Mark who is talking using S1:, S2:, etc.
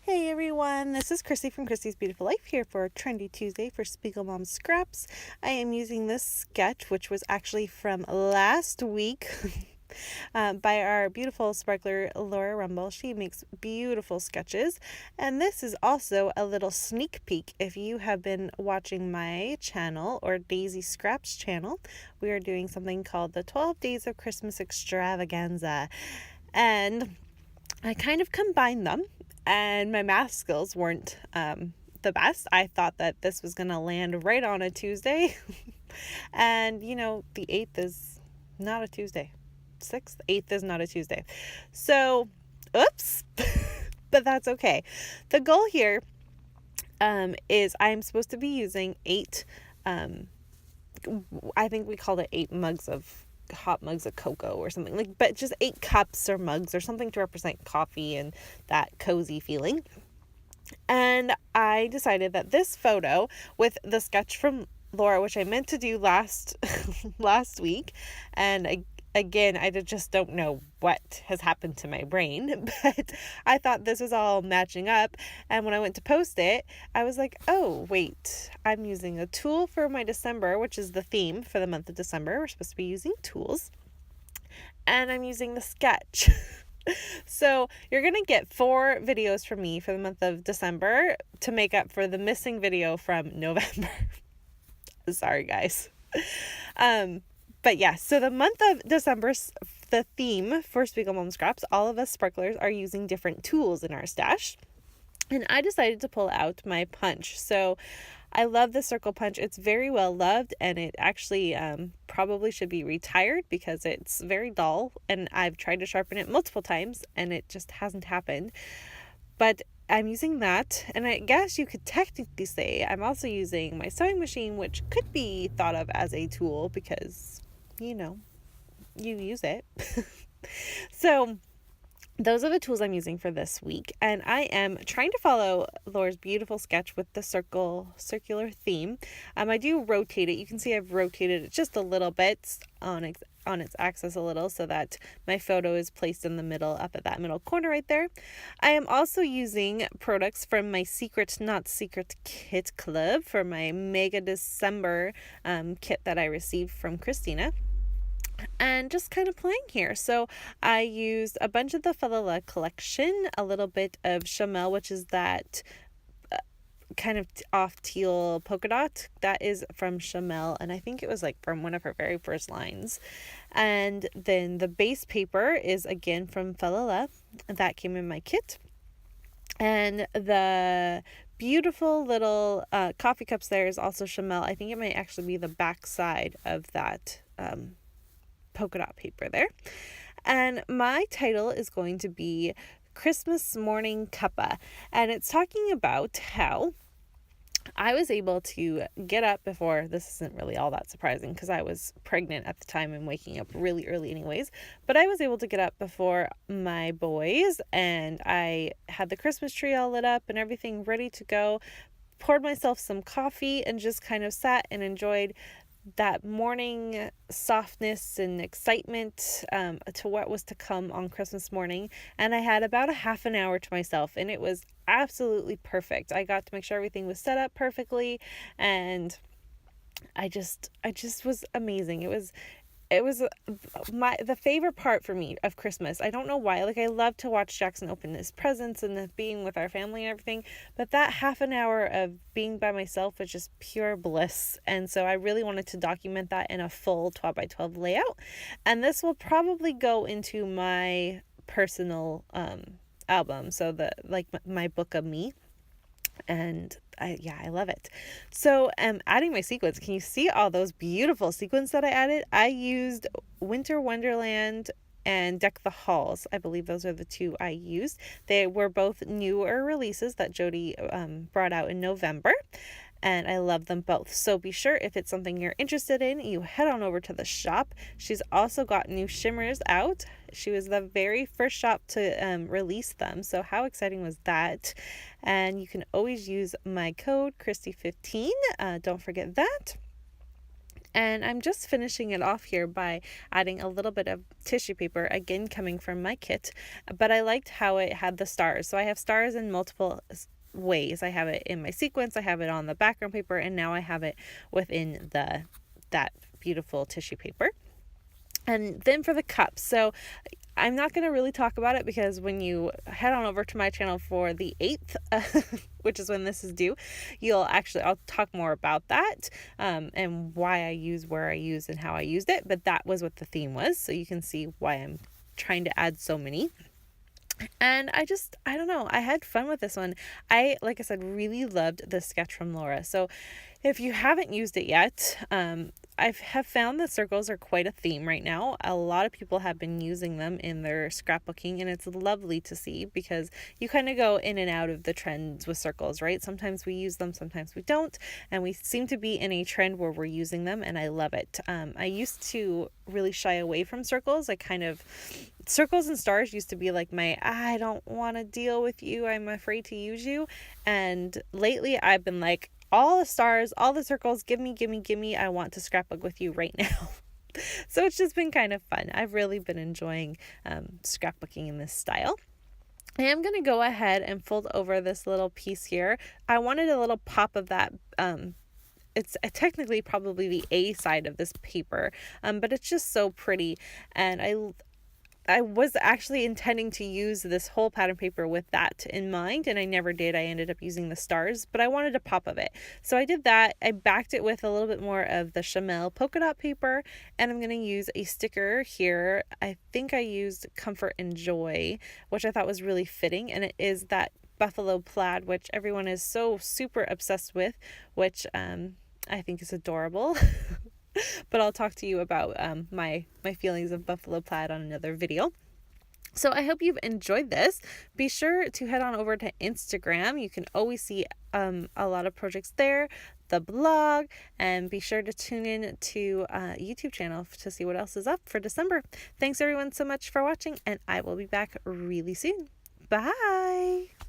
S1: Hey everyone, this is Chrissy from Chrissy's Beautiful Life here for Trendy Tuesday for Spiegel Mom Scraps. I am using this sketch, which was actually from last week by our beautiful sparkler Laura Rumble. She makes beautiful sketches, and this is also a little sneak peek. If you have been watching my channel or Daisy Scraps channel, we are doing something called the 12 Days of Christmas Extravaganza, and I kind of combined them, and my math skills weren't the best. I thought that this was going to land right on a Tuesday. And, the 8th is not a Tuesday. 6th, 8th is not a Tuesday. So, oops. But that's okay. The goal here is I'm supposed to be using 8, I think we called it 8 hot mugs of cocoa or something, but just 8 cups or mugs or something to represent coffee and that cozy feeling. And I decided that this photo with the sketch from Laura, which I meant to do last week, and again, I just don't know what has happened to my brain, but I thought this was all matching up. And when I went to post it, I was like, oh, wait, I'm using a tool for my December, which is the theme for the month of December. We're supposed to be using tools. And I'm using the sketch. So you're going to get 4 videos from me for the month of December to make up for the missing video from November. Sorry, guys. But yeah, so the month of December, the theme for Spiegel Mom Scraps, all of us sparklers are using different tools in our stash. And I decided to pull out my punch. So I love the circle punch. It's very well loved, and it actually probably should be retired because it's very dull, and I've tried to sharpen it multiple times and it just hasn't happened. But I'm using that, and I guess you could technically say I'm also using my sewing machine, which could be thought of as a tool because, you use it. So those are the tools I'm using for this week, and I am trying to follow Laura's beautiful sketch with the circular theme. I do rotate it. You can see I've rotated it just a little bit on its axis a little so that my photo is placed in the middle, up at that middle corner right there. I am also using products from my Secret Not Secret Kit Club for my Mega December kit that I received from Christina. And just kind of playing here. So I used a bunch of the Falala collection, a little bit of Chamel, which is that kind of off teal polka dot. That is from Chamel, and I think it was from one of her very first lines. And then the base paper is again from Falala. That came in my kit. And the beautiful little coffee cups there is also Chamel. I think it might actually be the back side of that polka dot paper there. And my title is going to be Christmas Morning Cuppa, and it's talking about how I was able to get up before. This isn't really all that surprising because I was pregnant at the time and waking up really early anyways, but I was able to get up before my boys, and I had the Christmas tree all lit up and everything ready to go, poured myself some coffee, and just kind of sat and enjoyed that morning softness and excitement to what was to come on Christmas morning. And I had about a half an hour to myself, and it was absolutely perfect. I got to make sure everything was set up perfectly, and I just was amazing. It was the favorite part for me of Christmas. I don't know why. I love to watch Jackson open his presents and being with our family and everything, but that half an hour of being by myself was just pure bliss. And so I really wanted to document that in a full 12 by 12 layout. And this will probably go into my personal album. So my book of me. And I love it. So adding my sequins, can you see all those beautiful sequins that I added? I used Winter Wonderland and Deck the Halls. I believe those are the 2 I used. They were both newer releases that Jody brought out in November, and I love them both. So be sure, if it's something you're interested in, you head on over to the shop. She's also got new shimmers out. She was the very first shop to release them. So how exciting was that? And you can always use my code Christy15. Don't forget that. And I'm just finishing it off here by adding a little bit of tissue paper, again coming from my kit, but I liked how it had the stars. So I have stars in multiple ways. I have it in my sequence, I have it on the background paper, and now I have it within that beautiful tissue paper. And then for the cups, so I'm not going to really talk about it because when you head on over to my channel for the 8th, which is when this is due, I'll talk more about that and why I use, where I used, and how I used it. But that was what the theme was. So you can see why I'm trying to add so many. And I don't know, I had fun with this one. Like I said, really loved the sketch from Laura. So if you haven't used it yet, I have found that circles are quite a theme right now. A lot of people have been using them in their scrapbooking, and it's lovely to see because you kind of go in and out of the trends with circles, right? Sometimes we use them, sometimes we don't, and we seem to be in a trend where we're using them, and I love it. I used to really shy away from circles. Circles and stars used to be like I don't want to deal with you, I'm afraid to use you. And lately I've been like, all the stars, all the circles, give me, I want to scrapbook with you right now. So it's just been kind of fun. I've really been enjoying scrapbooking in this style. I am going to go ahead and fold over this little piece here. I wanted a little pop of that. It's technically probably the A side of this paper, but it's just so pretty. And I was actually intending to use this whole pattern paper with that in mind, and I never did. I ended up using the stars, but I wanted a pop of it. So I did that. I backed it with a little bit more of the Chamel polka dot paper, and I'm going to use a sticker here. I think I used Comfort and Joy, which I thought was really fitting, and it is that buffalo plaid, which everyone is so super obsessed with, which I think is adorable. But I'll talk to you about my feelings of buffalo plaid on another video. So I hope you've enjoyed this. Be sure to head on over to Instagram. You can always see a lot of projects there, the blog, and be sure to tune in to YouTube channel to see what else is up for December. Thanks everyone so much for watching, and I will be back really soon. Bye!